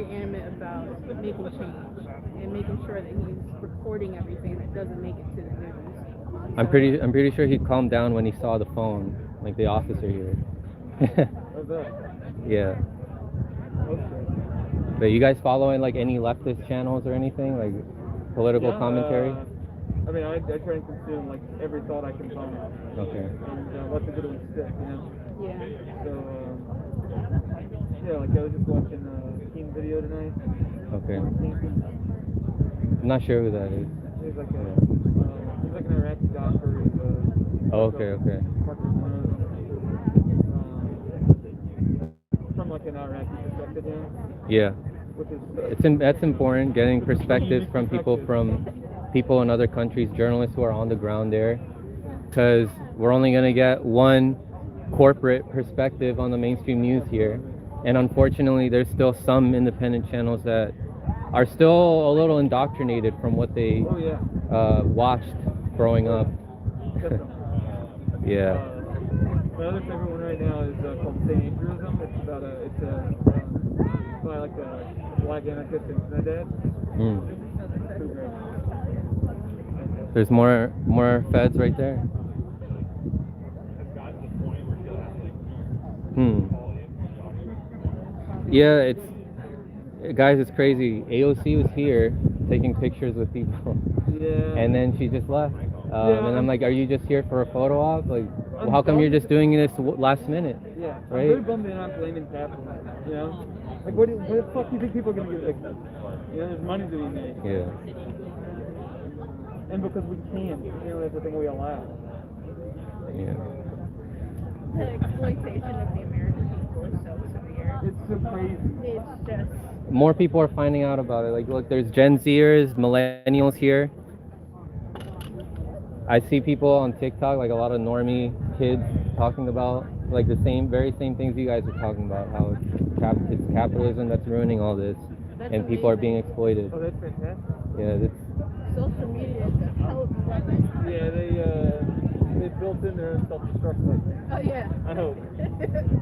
animate about making change and making sure that he's reporting everything that doesn't make it to the news. I'm pretty sure he calmed down when he saw the phone. like the officer here. What's that? Yeah. Okay. But you guys following like any leftist channels or anything, like political Yeah, commentary? I mean, I try and consume like every thought I can find, Okay. and let the good one stick, you know. Yeah. So yeah, like I was just watching Team video tonight. Okay. King. I'm not sure who that is. He's like an Iraqi doctor. Oh, okay, okay. From like an Iraqi perspective, Yeah. which is That's important, getting perspectives from people in other countries, journalists who are on the ground there, because we're only going to get one corporate perspective on the mainstream news here, and unfortunately there's still some independent channels that are still a little indoctrinated from what they watched growing up. Yeah. My other favorite one right now is called Dangerism. It's about by like a black anarchist in Trinidad. Pretty great. There's more feds right there. Yeah, it's crazy. AOC was here taking pictures with people, and then she just left. And I'm like, are you just here for a photo op? Like, how come you're just doing this last minute? Yeah, right? I'm really bummed they're not blaming capitalism. You know, like what the fuck do you think people are gonna get evicted? You know, there's money to be made. Yeah. And because we can, you know, that's the thing we allow. Yeah. The exploitation of the American people is so severe. It's so crazy. It's just. More people are finding out about it. Like, look, there's Gen Zers, millennials here. I see people on TikTok, like a lot of normie kids, talking about like the very same things you guys are talking about. How it's capitalism that's ruining all this, and people are being exploited. Oh, that's fantastic. Yeah, that's. Social media is a hell of a weapon. Yeah, they built in their own self-destruct. Oh yeah. I hope.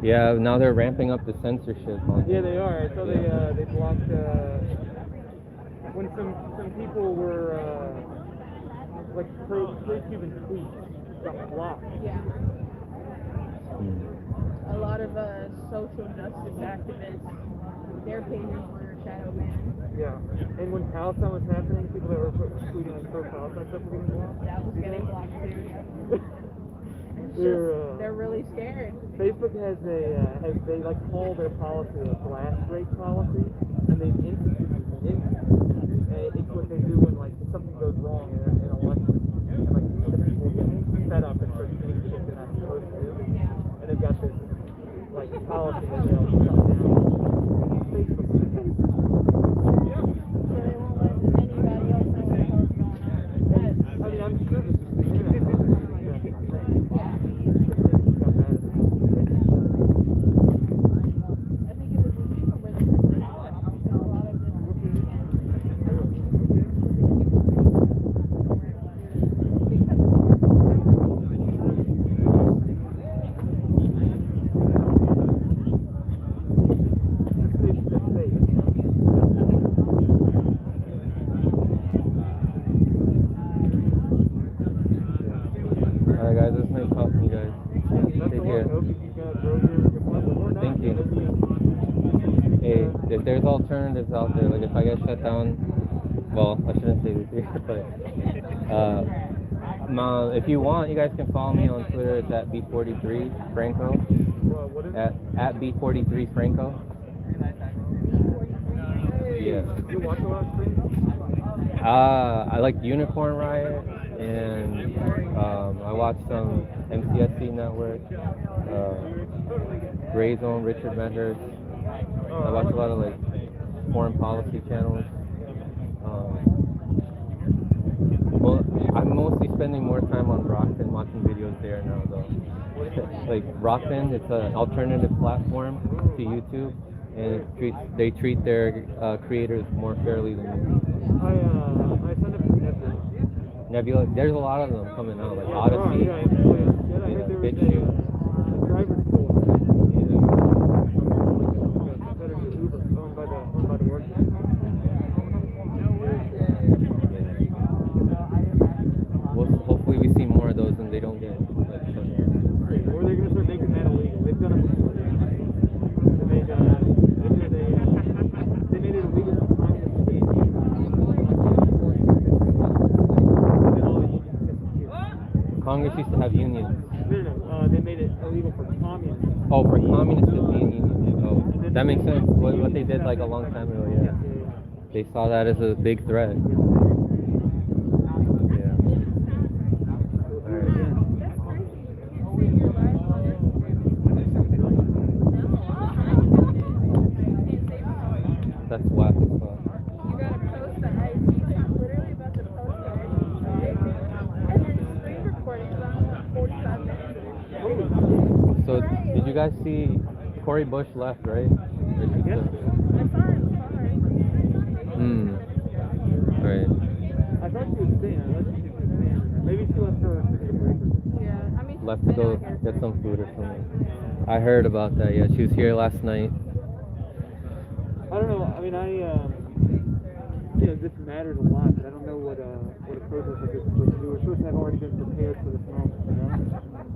Yeah, now they're ramping up the censorship. Yeah, they are. So they blocked when some people were like pro-Cuban tweets got blocked. Yeah. A lot of social justice activists, their pages were shadow banned. Yeah. And when Palestine was happening, people that were tweeting like pro-Palestine stuff were getting blocked. That was getting blocked too. They're really scared. Facebook has they like call their policy a blast rate policy, and they've instituted it's what they do when like something goes wrong in an election, and like people get set up and start doing shit they're not supposed to do, and they've got this like policy that they'll shut down Facebook. So they won't let anybody else know what the hell's going on. I mean, I'm sure this is the internet. Alright guys, it's nice talking to you guys. Take care. Thank you. Hey, if there's alternatives out there, like if I get shut down, well, I shouldn't say this here, but if you want, you guys can follow me on Twitter. It's at B43 Franco. What is it? At B43 Franco. Yeah. You watch a lot of streams? I like Unicorn Riot, and I watch some MCSC Network, Gray Zone, Richard Medhurst. I watch a lot of like foreign policy channels. Well, I'm mostly spending more time on Rockfin, watching videos there now though. Like Rockfin, it's an alternative platform to YouTube, and they treat their creators more fairly than me. I signed up for Nebula, there's a lot of them coming out, like Odyssey, I think there was a driver's school. Better than Uber, owned by the workers. Well, hopefully we see more of those and they don't get like, Or they're gonna start Congress used to have unions. No, they made it illegal for communists. Oh, for communists to be in unions. Oh, that makes sense. What they did like a long time ago, yeah. They saw that as a big threat. Yeah. That's whack as fuck. You gotta post the ID. I'm literally about to post the ID, right? And then screen recording because I'm like 45 minutes. So, did you guys see Cory Bush left, right? I saw him fine. Right. I thought she was staying. Maybe she left for a break or something. Yeah, I mean, Left to go get some food or something. I heard about that, yeah. She was here last night. I don't know. I mean, this matters a lot, but I don't know what a protest like this is supposed to do. We're supposed to have already been prepared for this moment, you know?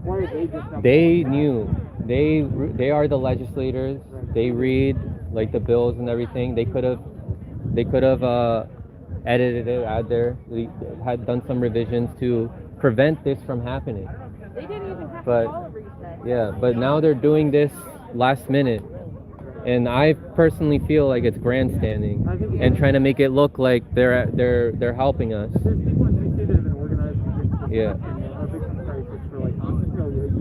Why are they just not? They knew. They are the legislators. They read like the bills and everything. They could have edited it out there. They had done some revisions to prevent this from happening. they didn't even have But to call a reset. yeah, but now they're doing this last minute. And I personally feel like it's grandstanding and trying to make it look like they're helping us. There's people in D.C. that have been organized against Yeah. eviction crisis for like a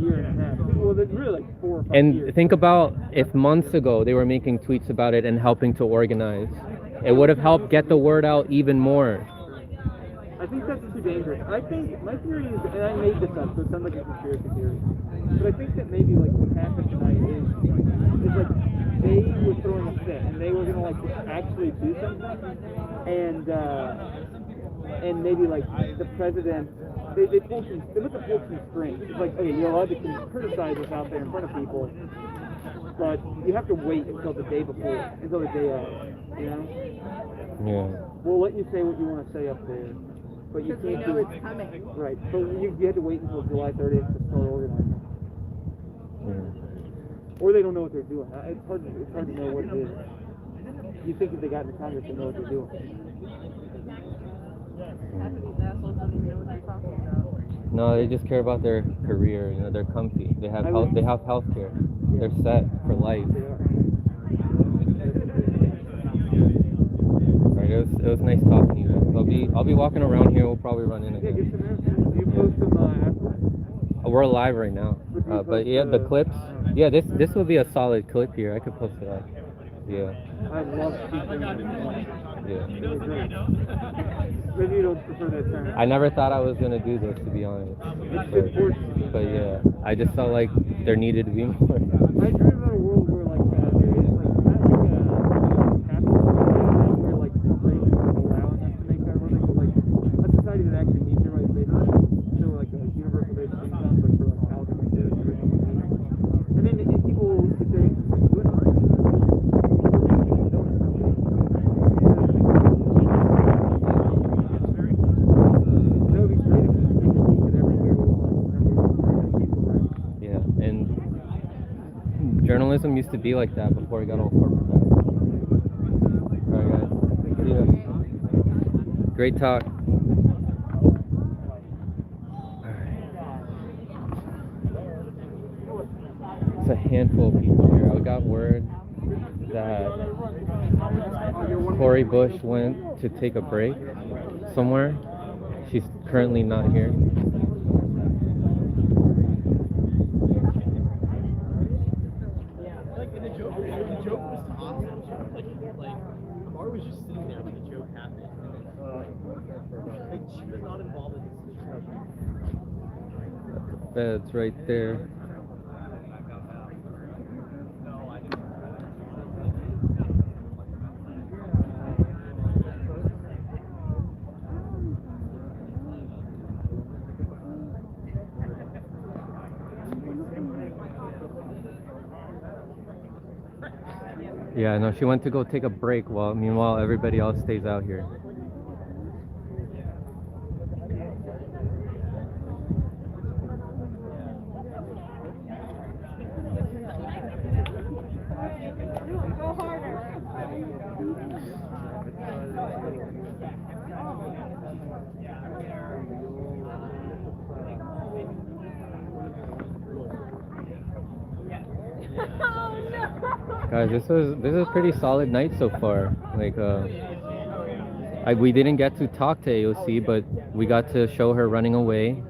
year and a half. Well, they're really like 4 or 5 And years. think about if months ago they were making tweets about it and helping to organize. It would have helped get the word out even more. I think that's too dangerous. I think my theory is, and I made this up, so it sounds like a conspiracy theory, but I think that maybe like what happened tonight is like they were throwing a fit and they were gonna like actually do something, and maybe like the president, they must have pulled some strings. It's like, okay, you're allowed to criticize us out there in front of people, but you have to wait until the day before, until the day of, you know? Yeah. We'll let you say what you want to say up there, but you Because we can't know do it's coming. right. So you have to wait until July 30th to start organizing. Or they don't know what they're doing. It's hard to know what it is. You think if they got into Congress, they know what they're doing. Half of these assholes don't even know what they're talking about. No, they just care about their career. You know, they're comfy. They have health. They have health care. They're set for life. They are. Right. It was nice talking to you guys. I'll be walking around here. We'll probably run in Yeah, get again. some answers. Do you post them afterwards? We're live right now. But yeah, the clips. Yeah, this would be a solid clip here. I could post it up. Yeah. I love speaking. Yeah. Maybe you don't prefer that term. I never thought I was gonna do this, to be honest. But yeah, I just felt like there needed to be more. I dream about a world where like there is like not like a capitalist where like corporations are allowing us to make that living, but like a society that actually needs everybody's basic needs. So like a universal basic income, but for like housing and everything we need. And then if people, if they're interested in doing it, journalism used to be like that before it got all corporatized. Alright guys. See ya. Great talk. It's a handful of people here. I got word that Cory Bush went to take a break somewhere. She's currently not here. Feds right there. Yeah, no, she went to go take a break while meanwhile everybody else stays out here. Go harder. Guys, this is a pretty solid night so far. Like, we didn't get to talk to AOC, but we got to show her running away.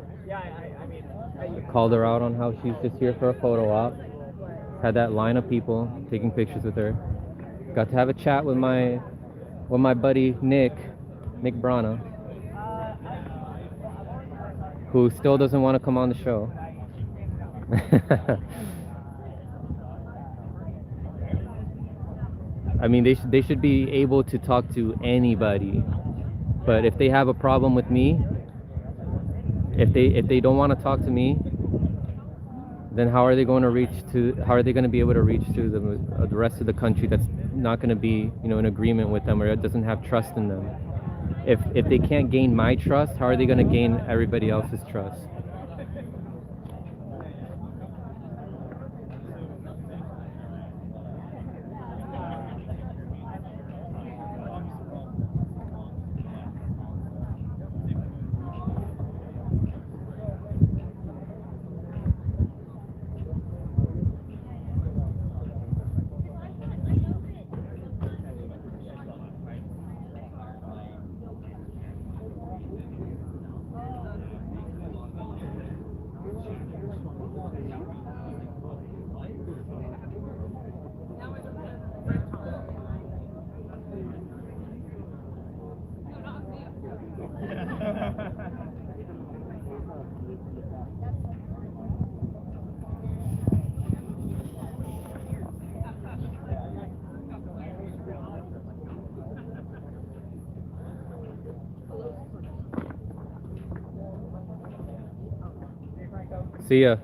Called her out on how she's just here for a photo op. Had that line of people taking pictures with her. Got to have a chat with my buddy Nick Brana, who still doesn't want to come on the show. I mean, they should be able to talk to anybody, but if they have a problem with me, if they don't want to talk to me, then how are they going to be able to reach to the rest of the country that's not going to be, you know, in agreement with them, or it doesn't have trust in them? If they can't gain my trust, how are they going to gain everybody else's trust? See ya.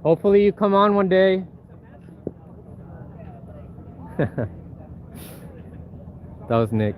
Hopefully you come on one day. That was Nick.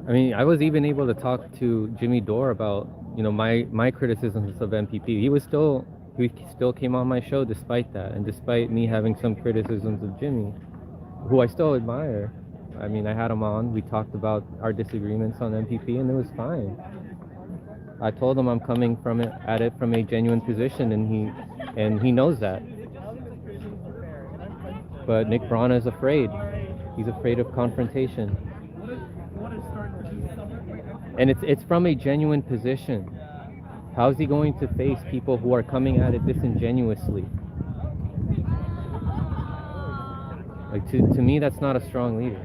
I mean, I was even able to talk to Jimmy Dore about, you know, my criticisms of MPP. He still came on my show despite that, and despite me having some criticisms of Jimmy, who I still admire. I mean, I had him on. We talked about our disagreements on MPP, and it was fine. I told him I'm coming at it from a genuine position, and he knows that. But Nick Brana is afraid. He's afraid of confrontation. And it's from a genuine position. How is he going to face people who are coming at it disingenuously? Like, to me, that's not a strong leader.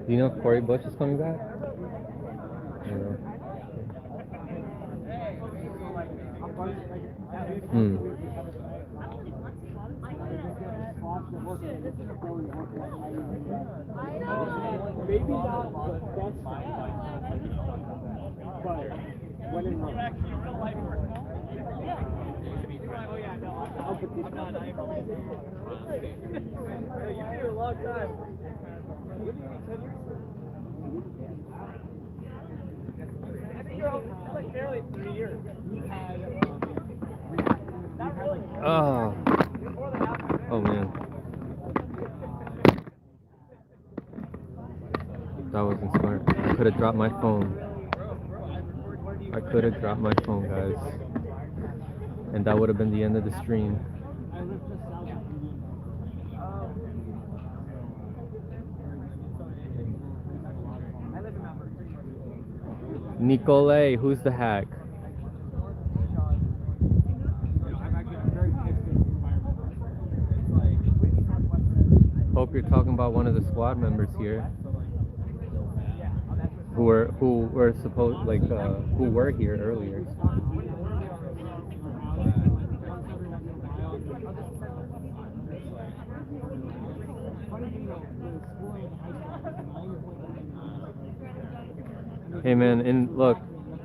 Do you know if Corey Bush is coming back? Maybe not the best, but when in Rome. I'll put this on. You've been here a long time. What do you mean, 10 years? like barely 3 years. Oh. Oh man. That wasn't smart. I could have dropped my phone. I could have dropped my phone, guys. And that would have been the end of the stream. Nicole, who's the hack? Hope you're talking about one of the squad members here, who were supposed who were here earlier. Hey man, look,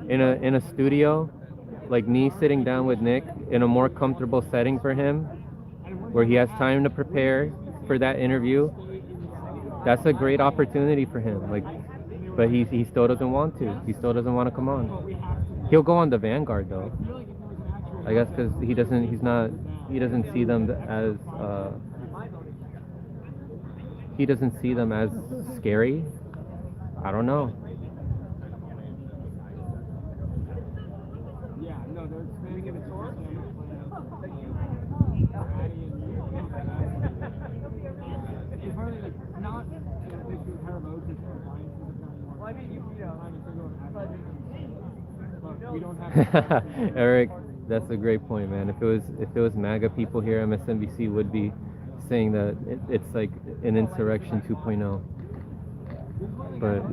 in a studio, like me sitting down with Nick in a more comfortable setting for him, where he has time to prepare for that interview, that's a great opportunity for him. Like, but he still doesn't want to. He still doesn't want to come on. He'll go on the Vanguard though. I guess because he doesn't see them as he doesn't see them as scary. I don't know. Eric, that's a great point, man. If it was MAGA people here, MSNBC would be saying that it's like an insurrection 2.0. But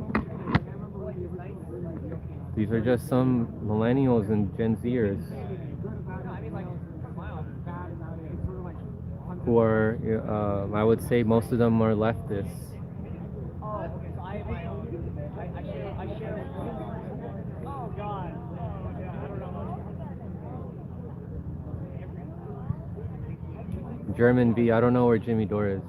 these are just some millennials and Gen Zers who are, I would say most of them are leftists. German V, I don't know where Jimmy Dore is.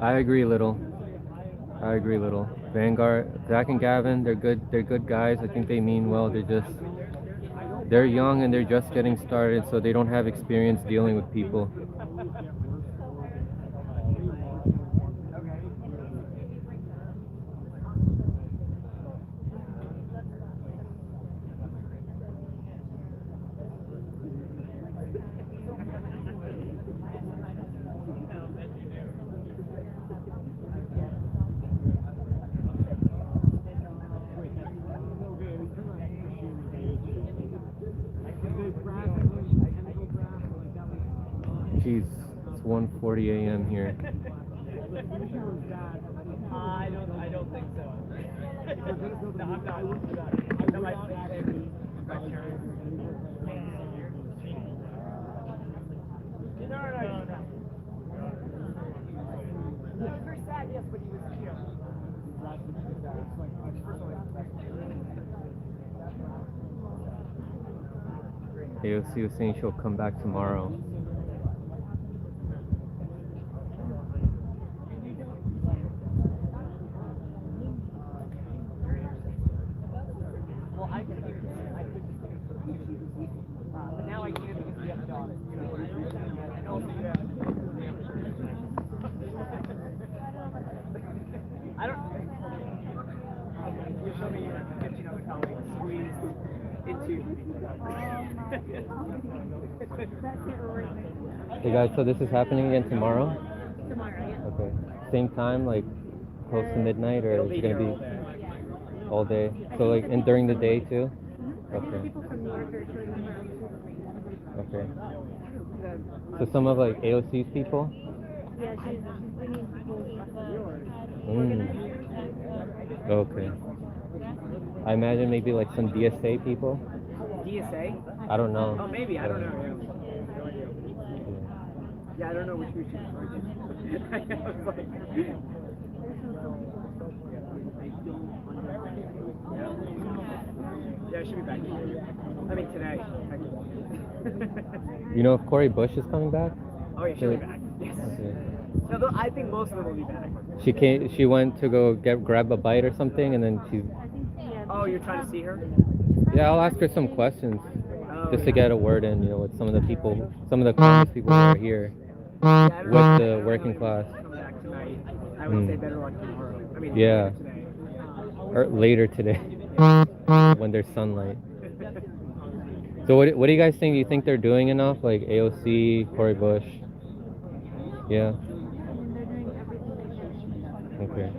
I agree, Little. Vanguard, Zach and Gavin, they're good guys. I think they mean well. They're young and they're just getting started, so they don't have experience dealing with people. Jeez, it's 1:40 a.m. here. I don't think so. No, I'm not. No. He was very sad, yes, but he was here. AOC was saying she'll come back tomorrow. But now I can't because we have a dog. I don't. You show me your 15 other colleagues squeezed into. Hey guys, so this is happening again tomorrow? Tomorrow, yeah. Okay. Same time, like close to midnight, or is it gonna be? all day. So like, and during the day too. Okay. People from New York are showing up around 2. Okay. So some of like AOC's people. Yeah, she's bringing people. Okay. I imagine maybe like some DSA people. DSA? I don't know. Oh, maybe. I don't know. Yeah, I don't know which she's I was like... Yeah, I should be back today. I mean, today. You know if Cori Bush is coming back? Oh, yeah, she'll be back. Yes. Okay. No, I think most of them will be back. She went to go grab a bite or something, and then she. Oh, you're trying to see her? Yeah, I'll ask her some questions, Oh, just to get a word in, with some of the people, some of the homeless people that are here, with the working class. Come back tonight. I would say better luck tomorrow. I mean, Yeah. today. Or later today, when there's sunlight. So what do you guys think? Do you think they're doing enough? Like AOC, Cori Bush? Yeah. Okay.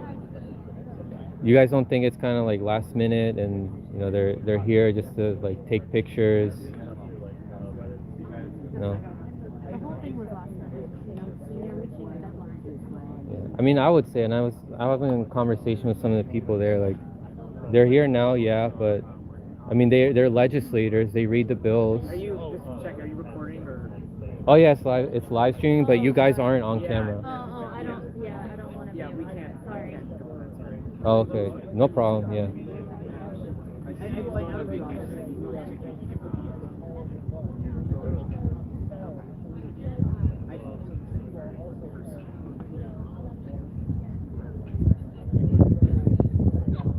You guys don't think it's kind of like last minute, and they're here just to like take pictures? No. The whole thing was last minute. They're reaching a deadline. Yeah. I mean, I would say, and I was having a conversation with some of the people there. Like, they're here now, yeah, but I mean, they're legislators. They read the bills. Are you recording or? Oh yeah, it's live streaming, but you guys aren't on camera. I don't want to. Yeah, we can't. Sorry. Oh, okay, no problem. Yeah.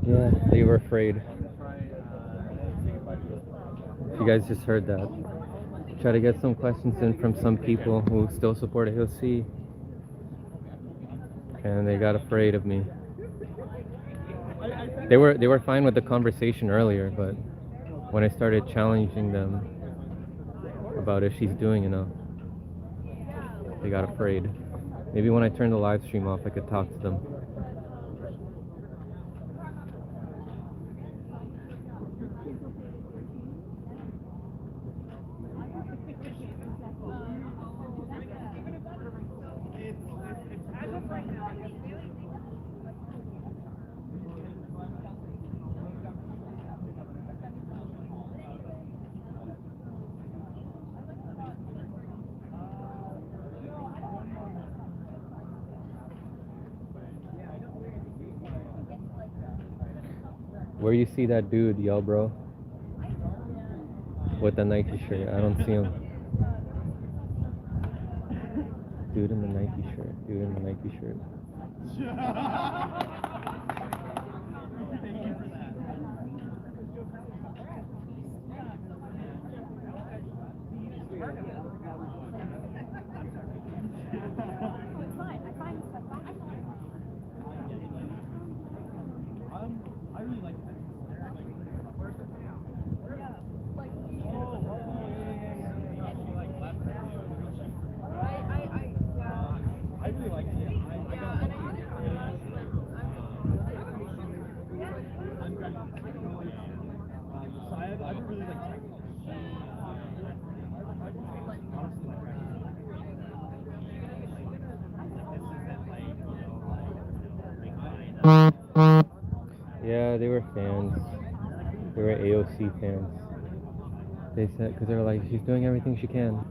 Yeah, they were afraid. You guys just heard that. Try to get some questions in from some people who still support AOC, and they got afraid of me. They were fine with the conversation earlier, but when I started challenging them about if she's doing enough, they got afraid. Maybe when I turn the live stream off, I could talk to them. Where you see that dude, yo, bro? With the Nike shirt. I don't see him. Dude in the Nike shirt. Dude in the Nike shirt. Yeah, they were fans. They were AOC fans. They said, because they were like, she's doing everything she can.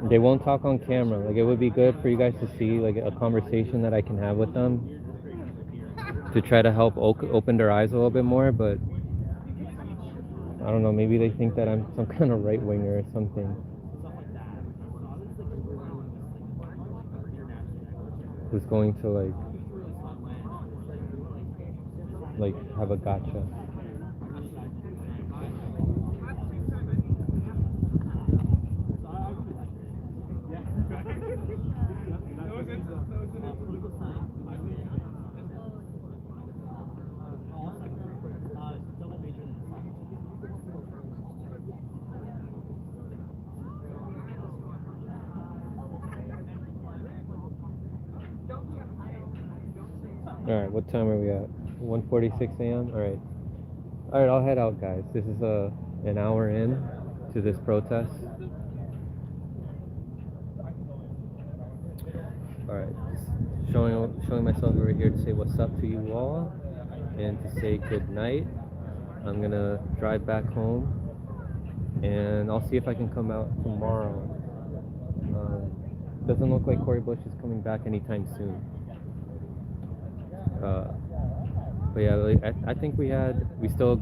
They won't talk on camera. Like, it would be good for you guys to see like a conversation that I can have with them to try to help open their eyes a little bit more. But I don't know. Maybe they think that I'm some kind of right winger or something. Who's going to like have a gotcha. All right, what time are we at? 1:46 a.m. All right. All right, I'll head out, guys. This is an hour in to this protest. All right, just showing myself over here to say what's up to you all and to say good night. I'm gonna drive back home and I'll see if I can come out tomorrow. Doesn't look like Cory Bush is coming back anytime soon. But yeah, like, I think we still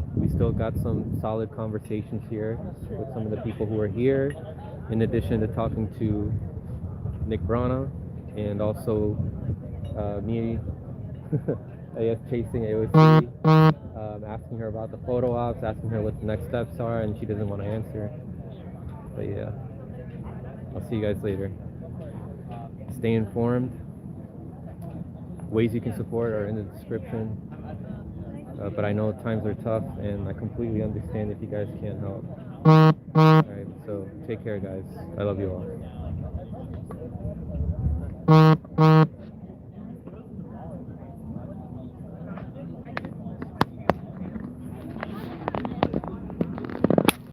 got some solid conversations here with some of the people who are here, in addition to talking to Nick Brana and also me, I guess chasing AOC, asking her about the photo ops, asking her what the next steps are, and she doesn't want to answer. But yeah, I'll see you guys later. Stay informed. Ways you can support are in the description. But I know times are tough, and I completely understand if you guys can't help. Alright, so take care, guys. I love you all.